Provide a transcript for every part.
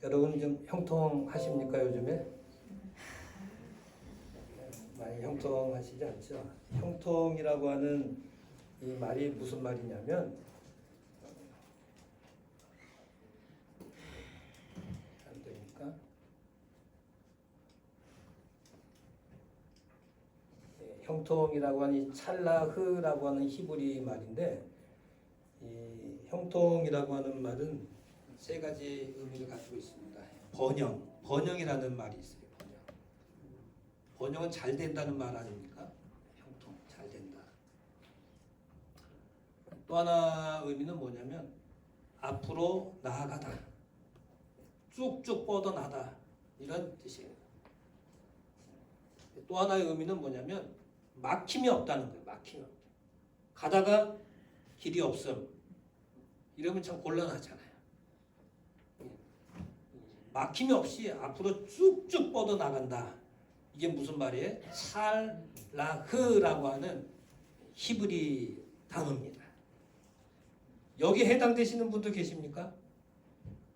여러분 좀 형통하십니까 요즘에? 많이 형통하시지 않죠? 형통이라고 하는 이 말이 무슨 말이냐면 안 됩니까? 형통이라고 하는 이 찰라흐라고 하는 히브리 말인데 이 형통이라고 하는 말은 세 가지 의미를 가지고 있습니다. 번영이라는 말이 있어요. 번영은 잘 된다는 말 아닙니까? 형통, 잘 된다. 또 하나 의미는 뭐냐면 앞으로 나아가다, 쭉쭉 뻗어나다 이런 뜻이에요. 또 하나의 의미는 뭐냐면 막힘이 없다는 거예요. 막힘이 없다. 가다가 길이 없음. 이러면 참 곤란하잖아요. 막힘이 없이 앞으로 쭉쭉 뻗어나간다. 이게 무슨 말이에요? 찰라흐라고 하는 히브리 단어입니다. 여기에 해당되시는 분도 계십니까?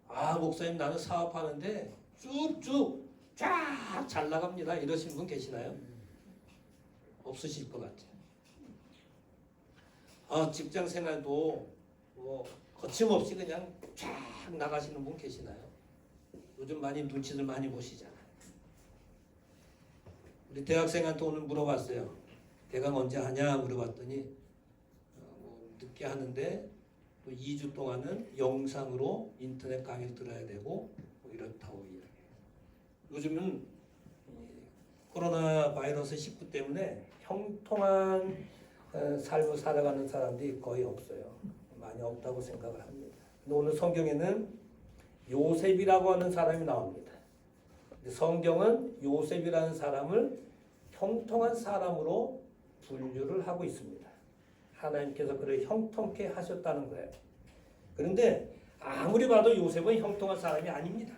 아, 목사님 나는 사업하는데 쭉쭉 쫙 잘 나갑니다. 이러시는 분 계시나요? 없으실 것 같아요. 직장 생활도 뭐 거침없이 그냥 쫙 나가시는 분 계시나요? 요즘 많이 눈치들 많이 보시잖아요. 우리 대학생한테 오늘 물어봤어요. 대강 언제 하냐 물어봤더니 늦게 하는데 또 2주 동안은 영상으로 인터넷 강의를 들어야 되고 뭐 이렇다고 이야기해요. 요즘은 코로나 바이러스 19 때문에 형통한 삶을 살아가는 사람들이 거의 없어요. 많이 없다고 생각을 합니다. 근데 오늘 성경에는 요셉이라고 하는 사람이 나옵니다. 성경은 요셉이라는 사람을 형통한 사람으로 분류를 하고 있습니다. 하나님께서 그를 형통케 하셨다는 거예요. 그런데 아무리 봐도 요셉은 형통한 사람이 아닙니다.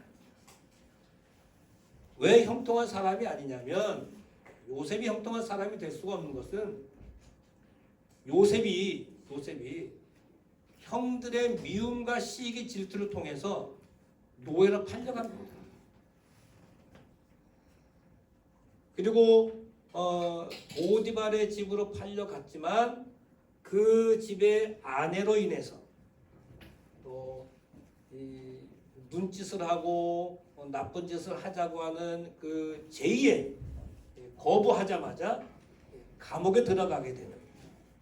왜 형통한 사람이 아니냐면 요셉이 형통한 사람이 될 수가 없는 것은 요셉이 형들의 미움과 시기 질투를 통해서 노예로 팔려갑니다. 그리고 보디발의 집으로 팔려갔지만 그 집의 아내로 인해서 또 눈짓을 하고 나쁜 짓을 하자고 하는 그 제의에 거부하자마자 감옥에 들어가게 되는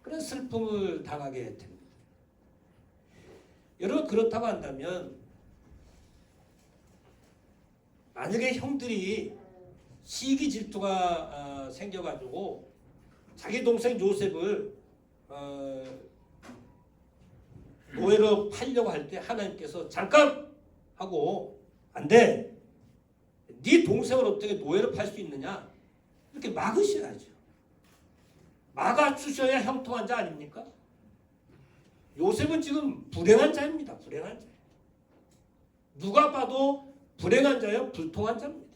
그런 슬픔을 당하게 됩니다. 여러분 그렇다고 한다면 만약에 형들이 시기 질투가 생겨가지고 자기 동생 요셉을 노예로 팔려고 할 때 하나님께서 잠깐 하고 안 돼. 네 동생을 어떻게 노예로 팔 수 있느냐? 이렇게 막으셔야죠. 막아주셔야 형통한 자 아닙니까? 요셉은 지금 불행한 자입니다. 불행한 자. 누가 봐도 불행한 자예요. 불통한 자입니다.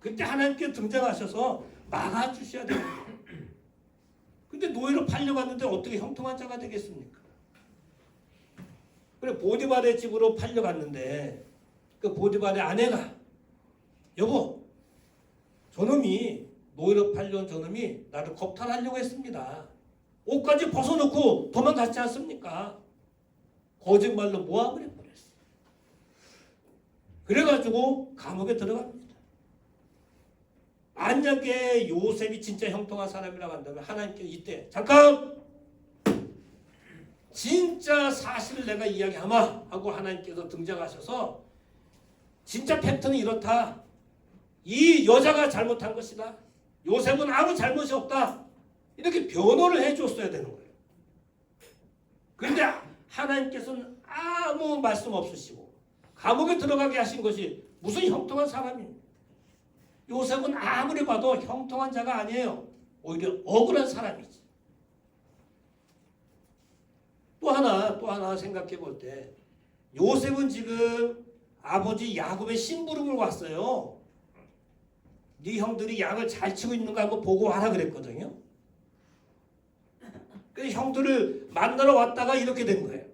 그때 하나님께 등장하셔서 막아주셔야 됩니다. 근데 노예로 팔려갔는데 어떻게 형통한 자가 되겠습니까? 그래 보디발의 집으로 팔려갔는데 그 보디발의 아내가 여보 저놈이 노예로 팔려온 저놈이 나를 겁탈하려고 했습니다. 옷까지 벗어놓고 도망갔지 않습니까? 거짓말로 모함을 해버렸어요. 그래가지고 감옥에 들어갑니다. 만약에 요셉이 진짜 형통한 사람이라고 한다면 하나님께서 이때 잠깐 진짜 사실을 내가 이야기하마 하고 하나님께서 등장하셔서 진짜 팩트는 이렇다. 이 여자가 잘못한 것이다. 요셉은 아무 잘못이 없다. 이렇게 변호를 해줬어야 되는 거예요. 그런데 하나님께서는 아무 말씀 없으시고 감옥에 들어가게 하신 것이 무슨 형통한 사람입니까? 요셉은 아무리 봐도 형통한 자가 아니에요. 오히려 억울한 사람이지. 또 하나 생각해 볼 때 요셉은 지금 아버지 야곱의 심부름을 왔어요. 네 형들이 양을 잘 치고 있는가 한번 보고 와라 그랬거든요. 그래서 형들을 만나러 왔다가 이렇게 된 거예요.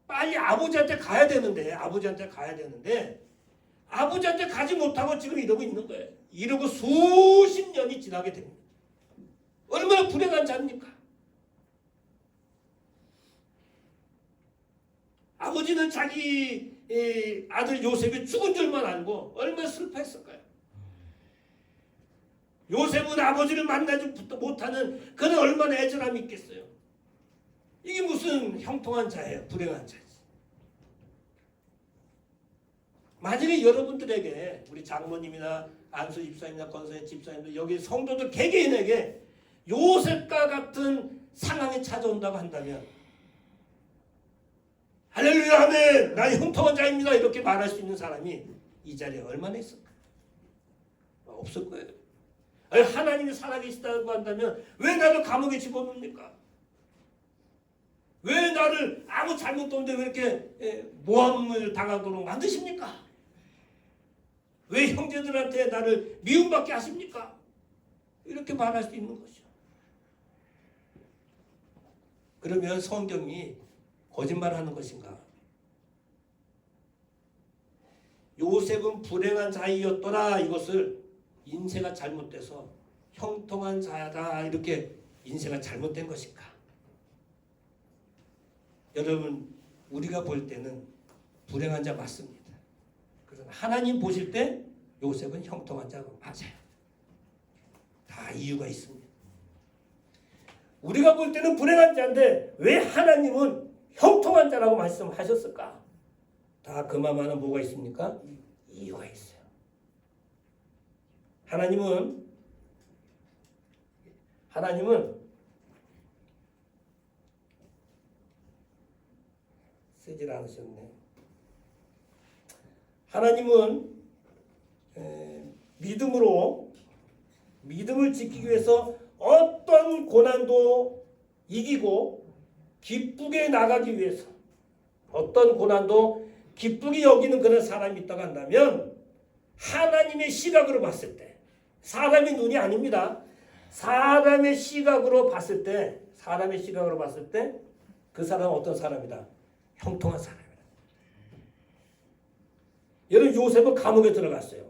빨리 아버지한테 가야 되는데 아버지한테 가지 못하고 지금 이러고 있는 거예요. 이러고 수십 년이 지나게 됩니다. 얼마나 불행한 자입니까? 아버지는 자기 아들 요셉이 죽은 줄만 알고 얼마나 슬퍼했을까요? 요셉은 아버지를 만나지 못하는 그는 얼마나 애절함이 있겠어요. 이게 무슨 형통한 자예요. 불행한 자지. 만약에 여러분들에게 우리 장모님이나 안수 집사님이나 권사님 집사님들 여기 성도들 개개인에게 요셉과 같은 상황이 찾아온다고 한다면 할렐루야 아멘 난 형통한 자입니다 이렇게 말할 수 있는 사람이 이 자리에 얼마나 있을까? 없을 거예요. 아니, 하나님이 살아계시다고 한다면 왜 나를 감옥에 집어넣습니까? 왜 나를 아무 잘못도 없는데 왜 이렇게 모함을 당하도록 만드십니까? 왜 형제들한테 나를 미움받게 하십니까? 이렇게 말할 수 있는 거죠. 그러면 성경이 거짓말하는 것인가? 요셉은 불행한 자이었더라 이것을 인생가 잘못돼서 형통한 자다 이렇게 인생가 잘못된 것인가? 여러분 우리가 볼 때는 불행한 자 맞습니다. 그러나 하나님 보실 때 요셉은 형통한 자가 맞아요. 다 이유가 있습니다. 우리가 볼 때는 불행한 자인데 왜 하나님은 형통한 자라고 말씀하셨을까? 다 그 맘 안에 뭐가 있습니까? 이유가 있어요. 하나님은 쓰질 않으셨네. 하나님은 믿음을 지키기 위해서 어떤 고난도 이기고 기쁘게 나가기 위해서 어떤 고난도 기쁘게 여기는 그런 사람이 있다고 한다면 하나님의 시각으로 봤을 때 사람의 눈이 아닙니다. 사람의 시각으로 봤을 때 그 사람은 어떤 사람이다? 형통한 사람이다. 여러분 요셉은 감옥에 들어갔어요.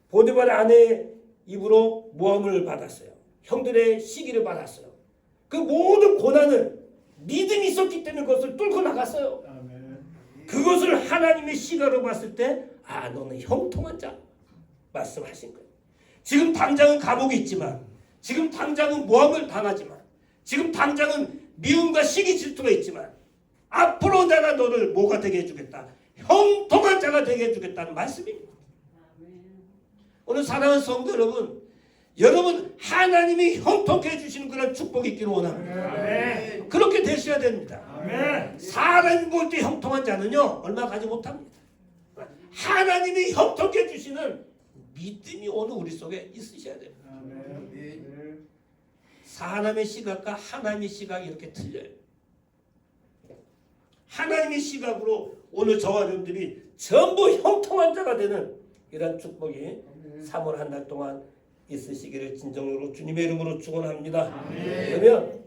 보디발의 아내 입으로 모함을 받았어요. 형들의 시기를 받았어요. 그 모든 고난을 믿음이 있었기 때문에 그것을 뚫고 나갔어요. 아멘. 그것을 하나님의 시각으로 봤을 때 너는 형통한 자 말씀하신 거예요. 지금 당장은 감옥에 있지만 지금 당장은 모함을 당하지만 지금 당장은 미움과 시기 질투가 있지만 앞으로 내가 너를 뭐가 되게 해주겠다. 형통한 자가 되게 해주겠다는 말씀입니다. 오늘 사랑하는 성도 여러분 하나님이 형통케 해주시는 그런 축복이 있기를 원합니다. 아멘. 그렇게 되셔야 됩니다. 아멘. 사람이 볼 때 형통한 자는요 얼마 가지 못합니다. 하나님이 형통케 해주시는 믿음이 오늘 우리 속에 있으셔야 됩니다. 아멘. 사람의 시각과 하나님의 시각이 이렇게 틀려요. 하나님의 시각으로 오늘 저와 여러분들이 전부 형통한 자가 되는 이런 축복이 3월 한 달 동안 있으시기를 진정으로 주님의 이름으로 축원합니다. 그러면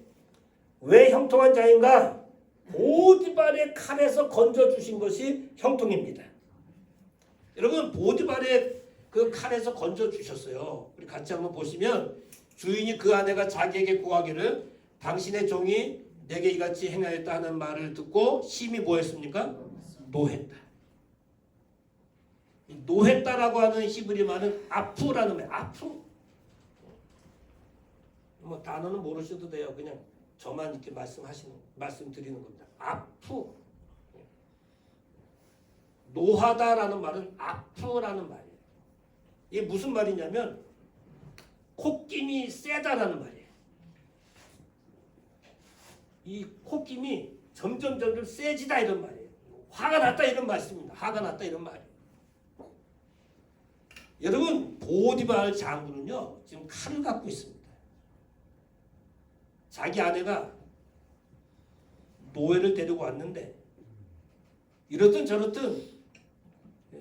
왜 형통한 자인가? 보디발의 칼에서 건져주신 것이 형통입니다. 여러분 보디발의 그 칼에서 건져주셨어요. 우리 같이 한번 보시면 주인이 그 아내가 자기에게 고하기를 당신의 종이 내게 이같이 행하였다 하는 말을 듣고 심히 뭐했습니까? 노했다. 노했다라고 하는 히브리 말은 아프라는 말. 아프. 뭐 단어는 모르셔도 돼요. 그냥 저만 이렇게 말씀드리는 겁니다. 아프. 노하다라는 말은 아프라는 말이에요. 이게 무슨 말이냐면 콧김이 세다라는 말이에요. 이 콧김이 점점 세지다 이런 말이에요. 화가 났다 이런 말씀입니다. 화가 났다 이런 말이에요. 여러분 보디발 장군은요 지금 칼을 갖고 있습니다. 자기 아내가 노예를 데리고 왔는데 이렇든 저렇든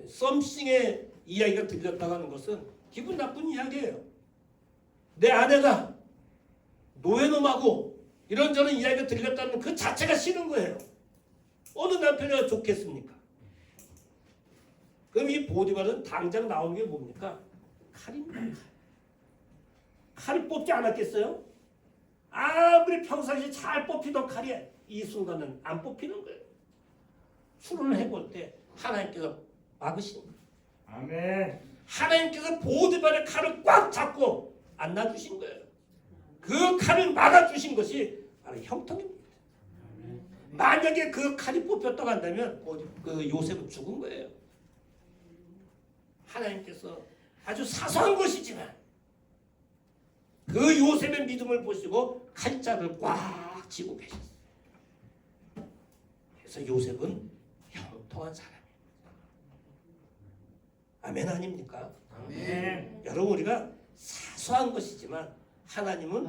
썸씽의 이야기가 들렸다고 하는 것은 기분 나쁜 이야기예요. 내 아내가 노예놈하고 이런저런 이야기가 들렸다는 그 자체가 싫은 거예요. 어느 남편이 좋겠습니까? 그럼 이 보디발은 당장 나오는 게 뭡니까? 칼입니다. 칼을 뽑지 않았겠어요? 아무리 평상시에 잘 뽑히던 칼이 이 순간은 안 뽑히는 거예요. 수련을 해볼 때 하나님께서 막으신 거예요. 아멘. 하나님께서 보디발의 칼을 꽉 잡고 안 놔주신 거예요. 그 칼을 막아주신 것이 바로 형통입니다. 만약에 그 칼이 뽑혔다고 한다면 그 요셉은 죽은 거예요. 하나님께서 아주 사소한 것이지만 그 요셉의 믿음을 보시고 칼자를 꽉 쥐고 계셨어요. 그래서 요셉은 형통한 사람이에요. 아멘 아닙니까? 아멘. 여러분 우리가 사소한 것이지만 하나님은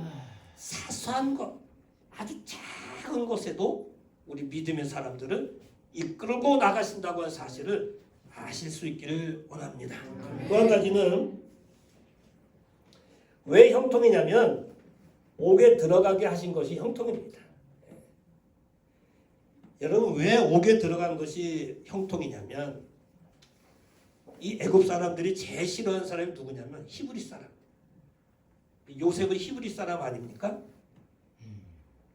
사소한 것, 아주 작은 것에도 우리 믿음의 사람들을 이끌고 나가신다고 하는 사실을 아실 수 있기를 원합니다. 또 한 가지는 왜 형통이냐면 옥에 들어가게 하신 것이 형통입니다. 여러분 왜 옥에 들어간 것이 형통이냐면 이 애굽 사람들이 제일 싫어하는 사람이 누구냐면 히브리 사람. 요셉은 히브리 사람 아닙니까?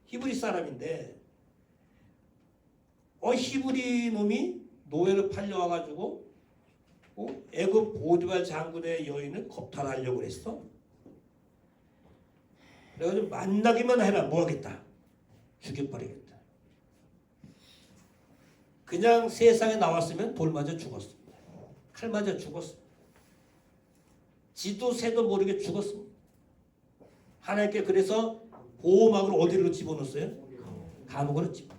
히브리 사람인데 히브리 놈이 노예로 팔려와가지고 애굽 보디발 장군의 여인을 겁탈하려고 그랬어. 그래가지고 만나기만 해라 뭐하겠다. 죽여버리겠다. 그냥 세상에 나왔으면 돌 맞아 죽었습니다. 칼 맞아 죽었습니다. 지도 새도 모르게 죽었습니다. 하나님께 그래서 보호막으로 어디로 집어넣었어요? 감옥으로 집어넣었어요.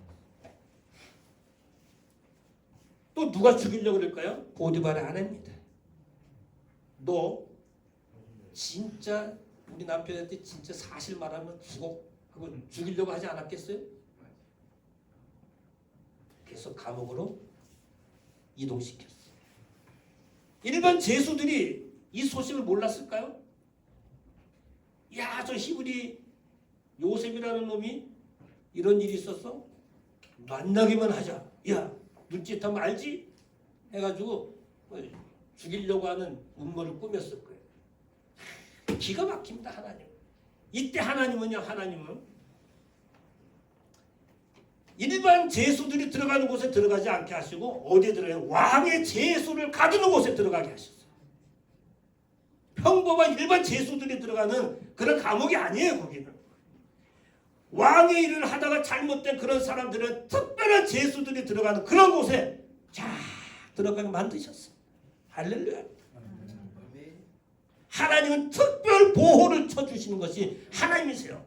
또 누가 죽이려고 그럴까요? 보디발의 아내입니다. 너 진짜 우리 남편한테 진짜 사실 말하면 죽어 하고 죽이려고 하지 않았겠어요? 그래서 감옥으로 이동시켰어요. 일반 죄수들이 이 소식을 몰랐을까요? 야, 저 히브리 요셉이라는 놈이 이런 일이 있었어? 만나기만 하자. 야, 눈짓하면 알지? 해가지고 죽이려고 하는 음모를 꾸몄을 거예요. 기가 막힙니다. 하나님. 이때 하나님은요. 하나님은 일반 죄수들이 들어가는 곳에 들어가지 않게 하시고 어디에 들어가요? 왕의 죄수를 가두는 곳에 들어가게 하셨어요. 평범한 일반 죄수들이 들어가는 그런 감옥이 아니에요. 거기는. 왕의 일을 하다가 잘못된 그런 사람들은 특별한 죄수들이 들어가는 그런 곳에 쫙 들어가게 만드셨어요. 할렐루야. 하나님은 특별 보호를 쳐주시는 것이 하나님이세요.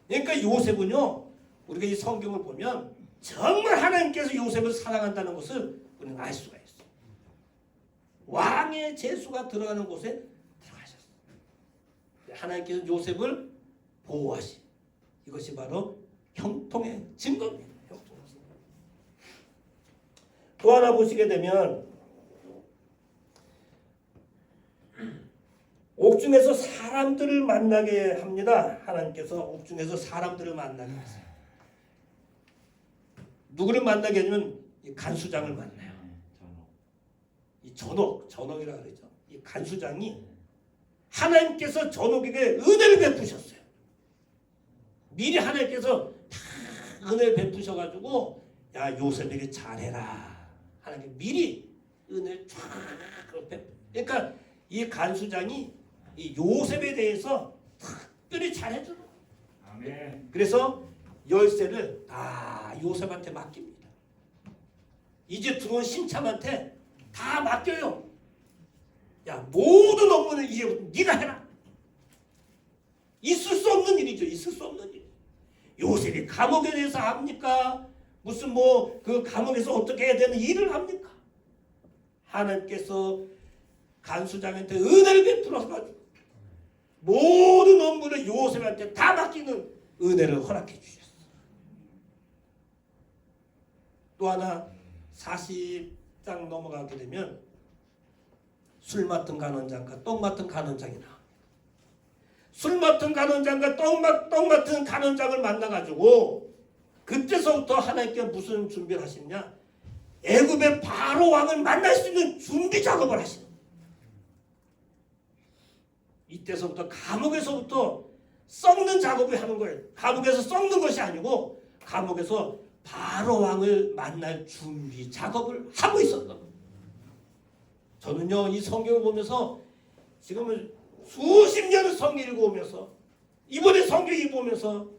그러니까 요셉은요. 우리가 이 성경을 보면 정말 하나님께서 요셉을 사랑한다는 것을 우리는 알 수가 있어요. 왕의 죄수가 들어가는 곳에 들어가셨어요. 하나님께서 요셉을 보호하시. 이것이 바로 형통의 증거입니다. 형통의 증거. 또 하나 보시게 되면 옥중에서 사람들을 만나게 합니다. 하나님께서 옥중에서 사람들을 만나게 하세요. 누구를 만나게 하냐면 이 간수장을 만나요. 이 전옥이라고 그러죠. 이 간수장이 하나님께서 전옥에게 은혜를 베푸셨어요. 미리 하나님께서 다 은혜를 베푸셔가지고 야 요셉에게 잘해라. 하나님 미리 은혜를 쫙 베푸. 그러니까 이 간수장이 이 요셉에 대해서 특별히 잘해주는. 아멘. 그래서 열쇠를 다 요셉한테 맡깁니다. 이제 들어온 신참한테 다 맡겨요. 야 모든 업무는 이제부터 네가 해라. 있을 수 없는 일이죠. 있을 수 없는 일. 요셉이 감옥에 대해서 합니까? 무슨 뭐 그 감옥에서 어떻게 해야 되는 일을 합니까? 하나님께서 간수장한테 은혜를 베풀어서 가지고 모든 업무를 요셉한테 다 맡기는 은혜를 허락해 주셨어요. 또 하나 40장 넘어가게 되면 술 맡은 간원장과 떡 맡은 간원장이 나옵니다. 술 맡은 간원장과 떡 맡은 간원장을 만나가지고 그때서부터 하나님께 무슨 준비를 하시느냐? 애굽의 바로 왕을 만날 수 있는 준비 작업을 하시는 거예요. 이때서부터 감옥에서부터 썩는 작업을 하는 거예요. 감옥에서 썩는 것이 아니고 감옥에서 바로 왕을 만날 준비 작업을 하고 있었던 거예요. 저는요 이 성경을 보면서 지금은 수십 년을 성경 읽어오면서 이번에 성경 읽어오면서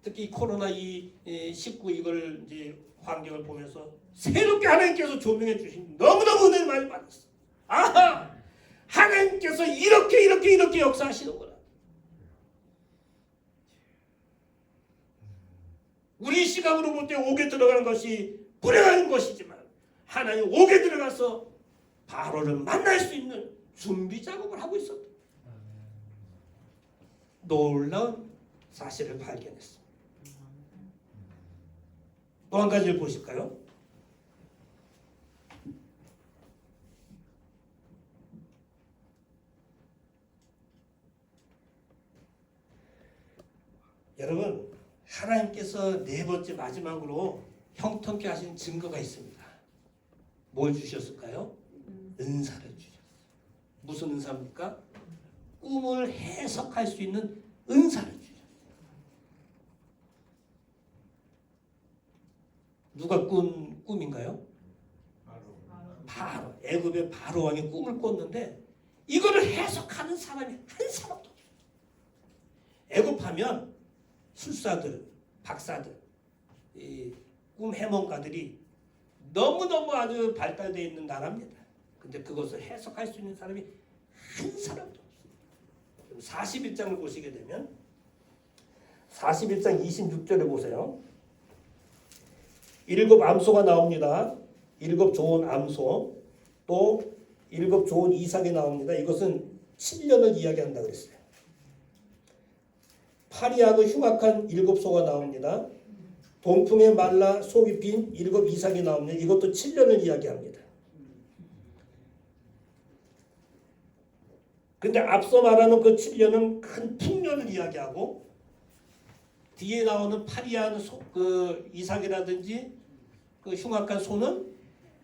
특히 코로나19 이걸 이제 환경을 보면서 새롭게 하나님께서 조명해 주신 너무너무 은혜를 많이 받았어요. 아하! 하나님께서 이렇게 역사하시는구나. 우리 시각으로 볼 때 옥에 들어가는 것이 불행한 것이지만 하나님 옥에 들어가서 바로를 만날 수 있는 준비 작업을 하고 있었다. 놀라운 사실을 발견했습니다. 또 한 가지를 보실까요? 여러분, 하나님께서 네 번째 마지막으로 형통케 하신 증거가 있습니다. 뭘 주셨을까요? 은사를 주셨어요. 무슨 은사입니까? 꿈을 해석할 수 있는 은사를 주셨어요. 누가 꾼 꿈인가요? 바로 애굽의 바로 왕이 꿈을 꿨는데 이거를 해석하는 사람이 한 사람도 없어요. 애굽하면 술사들, 박사들, 이 꿈 해몽가들이 너무너무 아주 발달되어 있는 나라입니다. 근데 그것을 해석할 수 있는 사람이 한 사람도 없어요. 41장을 보시게 되면 41장 26절에 보세요. 일곱 암소가 나옵니다. 일곱 좋은 암소, 또 일곱 좋은 이삭이 나옵니다. 이것은 7년을 이야기한다 그랬어요. 파리하고 흉악한 일곱 소가 나옵니다. 동풍에 말라 속이 빈 일곱 이삭이 나옵니다. 이것도 7년을 이야기합니다. 근데 앞서 말하는 그 7년은 큰 풍년을 이야기하고 뒤에 나오는 파리하는 그 이삭이라든지 그 흉악한 소는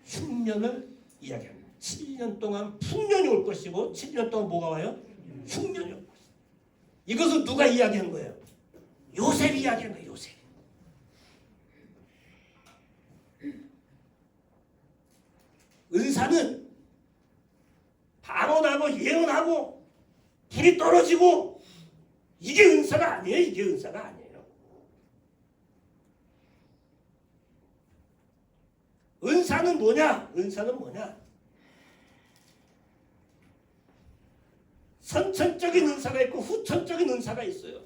흉년을 이야기합니다. 7년 동안 풍년이 올 것이고 7년 동안 뭐가 와요? 흉년이 올 것이다. 이것을 누가 이야기한 거예요? 요셉이 이야기한 거예요. 요셉. 은사는 발언하고 예언하고 불이 떨어지고 이게 은사가 아니에요. 이게 은사가 아니에요. 은사는 뭐냐? 은사는 뭐냐? 선천적인 은사가 있고 후천적인 은사가 있어요.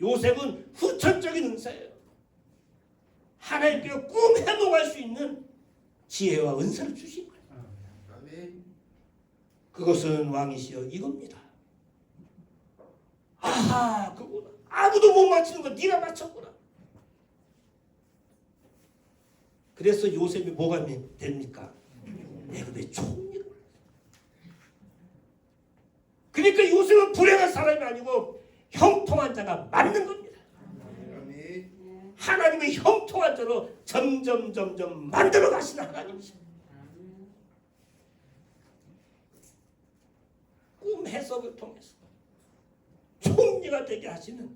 요셉은 후천적인 은사예요. 하나님께 꿈 해몽할 수 있는 지혜와 은사를 주신 거예요. 그것은 왕이시여 이겁니다. 아하, 그거구나. 아무도 못 맞히는 거 네가 맞췄구나. 그래서 요셉이 뭐가 됩니까? 애굽의 총리가. 그러니까 요셉은 불행한 사람이 아니고 형통한 자가 맞는 겁니다. 하나님의 형통한 자로 점점 만들어 가시는 하나님이십니다. 꿈 해석을 통해서 총리가 되게 하시는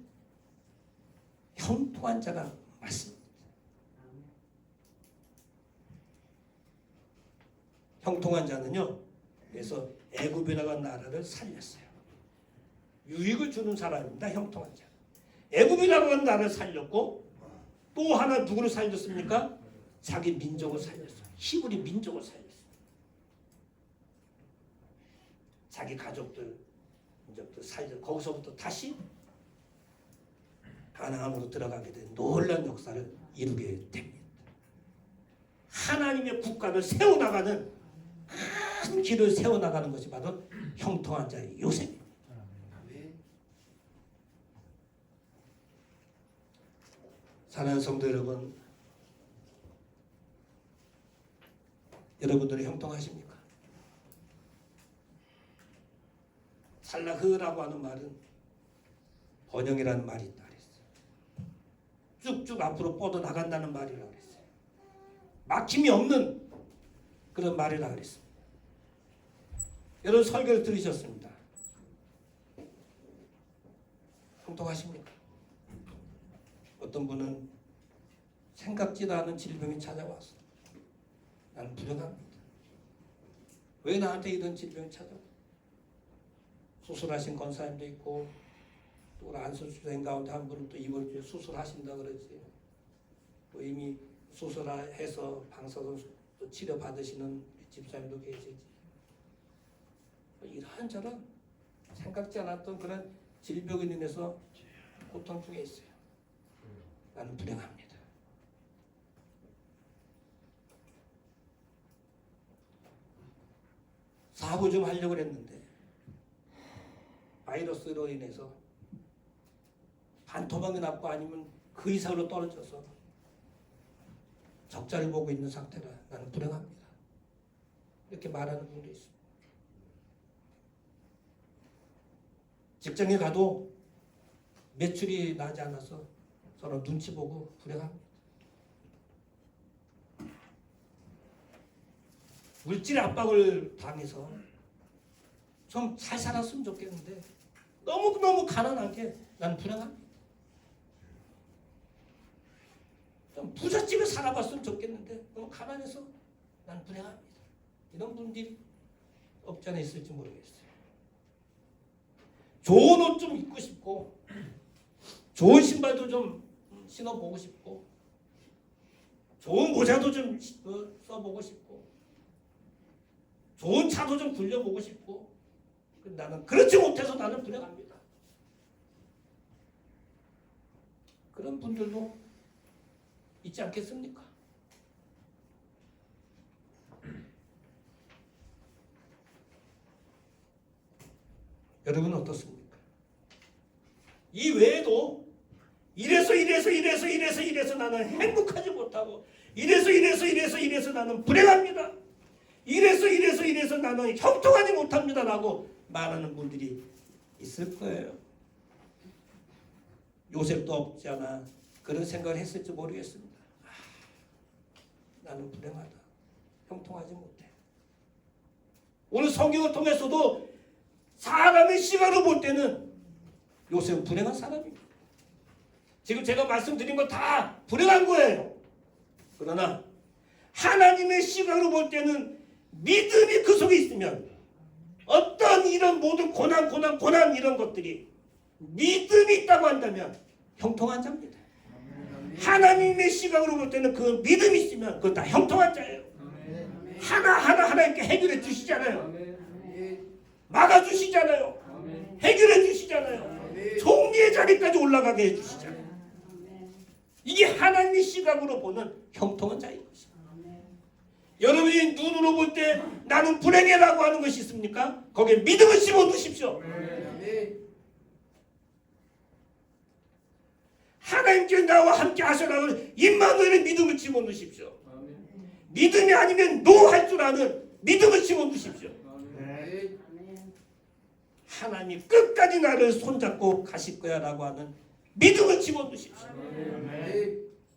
형통한 자가 맞습니다. 형통한 자는요, 그래서 애굽이라고 하는 나라를 살렸어요. 유익을 주는 사람입니다. 형통한 자. 애굽이라고 하는 나라를 살렸고 또 하나 누구를 살렸습니까? 자기 민족을 살렸어요. 히브리 민족을 살렸어요. 자기 가족들, 민족들 살려 거기서부터 다시 가나안으로 들어가게 된 놀라운 역사를 이루게 됩니다. 하나님의 국가를 세워나가는 큰 길을 세워나가는 것이 바로 형통한 자의 요셉입니다. 사랑하는 성도 여러분, 여러분들은 형통하십니까? 살라흐라고 하는 말은 번영이라는 말이 있다 그랬어요. 쭉쭉 앞으로 뻗어 나간다는 말이라고 그랬어요. 막힘이 없는 그런 말이라고 그랬습니다. 여러분 설교를 들으셨습니다. 형통하십니까? 어떤 분은 생각지도 않은 질병이 찾아왔어. 나는 불행합니다. 왜 나한테 이런 질병이 찾아와? 수술하신 권사님도 있고 또 안수수생 가운데 한 분은 또 이번 주에 수술하신다 그러지. 또 이미 수술해서 방사선 또 치료 받으시는 집사님도 계시지. 이런저런 생각지 않았던 그런 질병으로 인해서 고통 중에 있어요. 나는 불행합니다. 사부 좀 하려고 했는데 바이러스로 인해서 반토막이 났고 아니면 그 이상으로 떨어져서 적자를 보고 있는 상태라 나는 불행합니다. 이렇게 말하는 분도 있습니다. 직장에 가도 매출이 나지 않아서 서로 눈치 보고 불행합니다. 물질 압박을 당해서 좀 잘 살았으면 좋겠는데 너무 가난한 게 난 불행합니다. 좀 부잣집에 살아봤으면 좋겠는데 너무 가난해서 난 불행합니다. 이런 분들이 없지 않아 있을지 모르겠어요. 좋은 옷 좀 입고 싶고 좋은 신발도 좀 신어보고 싶고 좋은 모자도 좀 써보고 싶고 좋은 차도 좀 굴려보고 싶고 나는 그렇지 못해서 나는 불행합니다. 그런 분들도 있지 않겠습니까? 여러분은 어떻습니까? 이 외에도 이래서 나는 행복하지 못하고 이래서 나는 불행합니다. 이래서 나는 형통하지 못합니다라고 말하는 분들이 있을 거예요. 요셉도 없지 않아 그런 생각을 했을지 모르겠습니다. 나는 불행하다. 형통하지 못해. 오늘 성경을 통해서도 사람의 시각으로 볼 때는 요셉은 불행한 사람입니다. 지금 제가 말씀드린 거 다 불행한 거예요. 그러나 하나님의 시각으로 볼 때는 믿음이 그 속에 있으면 어떤 이런 모든 고난 이런 것들이 믿음이 있다고 한다면 형통한 자입니다. 하나님의 시각으로 볼 때는 그 믿음이 있으면 그건 다 형통한 자예요. 하나하나 하나님께 해결해 주시잖아요. 막아주시잖아요. 해결해 주시잖아요. 총리의 자리까지 올라가게 해주시잖아요. 이게 하나님의 시각으로 보는 형통한 자인 것입니다. 여러분이 눈으로 볼 때 나는 불행해라고 하는 것이 있습니까? 거기에 믿음을 심어두십시오. 하나님께 나와 함께 하셔라고 임마누엘의 믿음을 집어넣으십시오. 믿음이 아니면 노할 줄 아는 믿음을 집어넣으십시오. 하나님이 끝까지 나를 손잡고 가실 거야 라고 하는 믿음을 집어넣으십시오.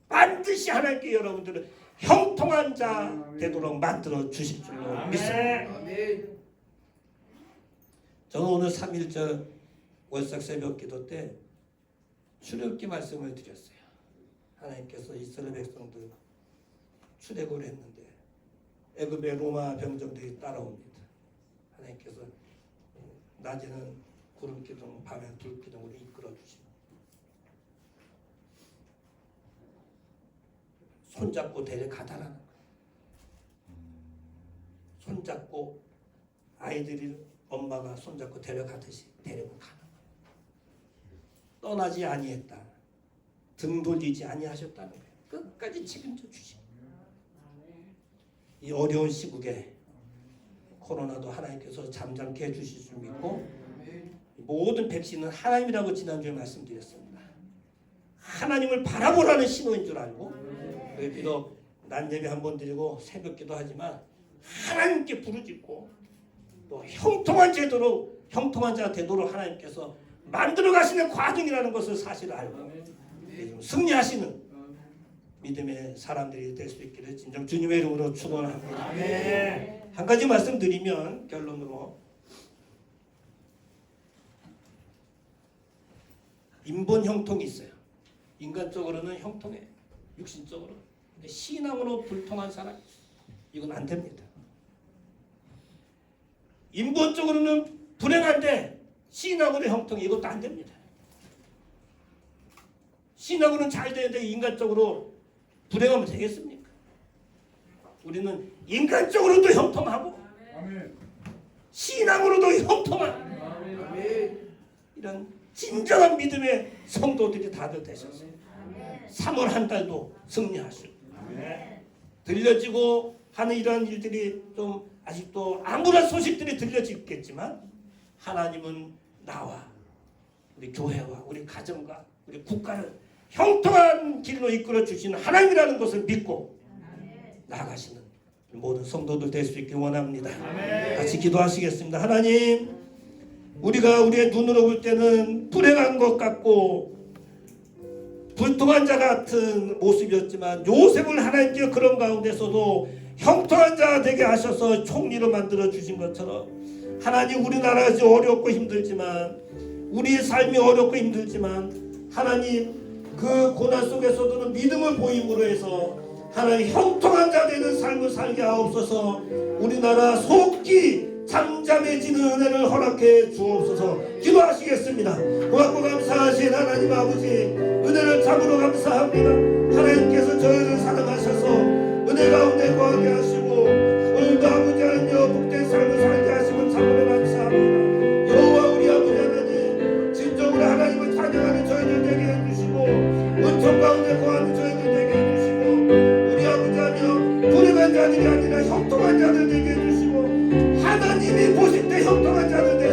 반드시 하나님께 여러분들은 형통한 자 되도록 만들어 주실 줄로 믿습니다. 저는 오늘 3.1절 월삭 새벽 기도 때 출애굽기 말씀을 드렸어요. 하나님께서 이스라엘 백성들 출애굽을 했는데 애굽의 로마 병정들이 따라옵니다. 하나님께서 낮에는 구름 기둥, 밤에는 불 기둥으로 이끌어 주시고 손잡고 데려가다라는 거예요. 손잡고 아이들이 엄마가 손잡고 데려가듯이 데리고 가는 거예요. 떠나지 아니했다. 등 돌리지 아니하셨다는 거예요. 끝까지 책임져 주시고 이 어려운 시국에 코로나도 하나님께서 잠잠케 해주실 줄 믿고 모든 백신은 하나님이라고 지난주에 말씀드렸습니다. 하나님을 바라보라는 신호인 줄 알고 비록 낮예배 한번 드리고 새벽기도 하지만 하나님께 부르짖고 또 형통한 제도로 형통한 자가 되도록 하나님께서 만들어 가시는 과정이라는 것을 사실을 알고 승리하시는 믿음의 사람들이 될 수 있기를 진정 주님의 이름으로 축원합니다. 아멘. 한 가지 말씀드리면 결론으로 인본 형통이 있어요. 인간적으로는 형통해, 육신적으로. 근데 신앙으로 불통한 사람 이건 안 됩니다. 인본적으로는 불행한데 신앙으로 형통해 이것도 안 됩니다. 신앙으로는 잘 되는데 인간적으로 불행하면 되겠습니까? 우리는 인간적으로도 형통하고 아멘. 신앙으로도 형통한 이런 진정한 믿음의 성도들이 다들 되셔서 3월 한 달도 승리하시고 아멘. 들려지고 하는 이런 일들이 좀 아직도 암울한 소식들이 들려지겠지만 하나님은 나와 우리 교회와 우리 가정과 우리 국가를 형통한 길로 이끌어 주시는 하나님이라는 것을 믿고 나아가시는 모든 성도들 될 수 있길 원합니다. 아멘. 같이 기도하시겠습니다. 하나님, 우리가 우리의 눈으로 볼 때는 불행한 것 같고 불통한 자 같은 모습이었지만 요셉을 하나님께 그런 가운데서도 형통한 자 되게 하셔서 총리로 만들어 주신 것처럼 하나님, 우리나라가 어렵고 힘들지만 우리의 삶이 어렵고 힘들지만 하나님, 그 고난 속에서도 믿음을 보임으로 해서 하나님 형통한 자 되는 삶을 살게 하옵소서. 우리나라 속기 잠잠해지는 은혜를 허락해 주옵소서. 기도하시겠습니다. 고맙고 감사하신 하나님 아버지, 은혜를 참으로 감사합니다. 하나님께서 저희를 사랑하셔서 은혜 가운데 거하게 하시고 오늘도 아버지 하나님 복된 삶을 살게 하시고 참으로 감사합니다. 여호와 우리 아버지 하나님, 진정으로 하나님을 찬양하는 저희들 되게 해주시고 은총 가운데 거하는 저희들 되게 해주시고 우리 아버지 하나님 불행한 자들이 아니라 형통한 자들 되게 해주시고 하나님이 보실 때 형통한 자들 되게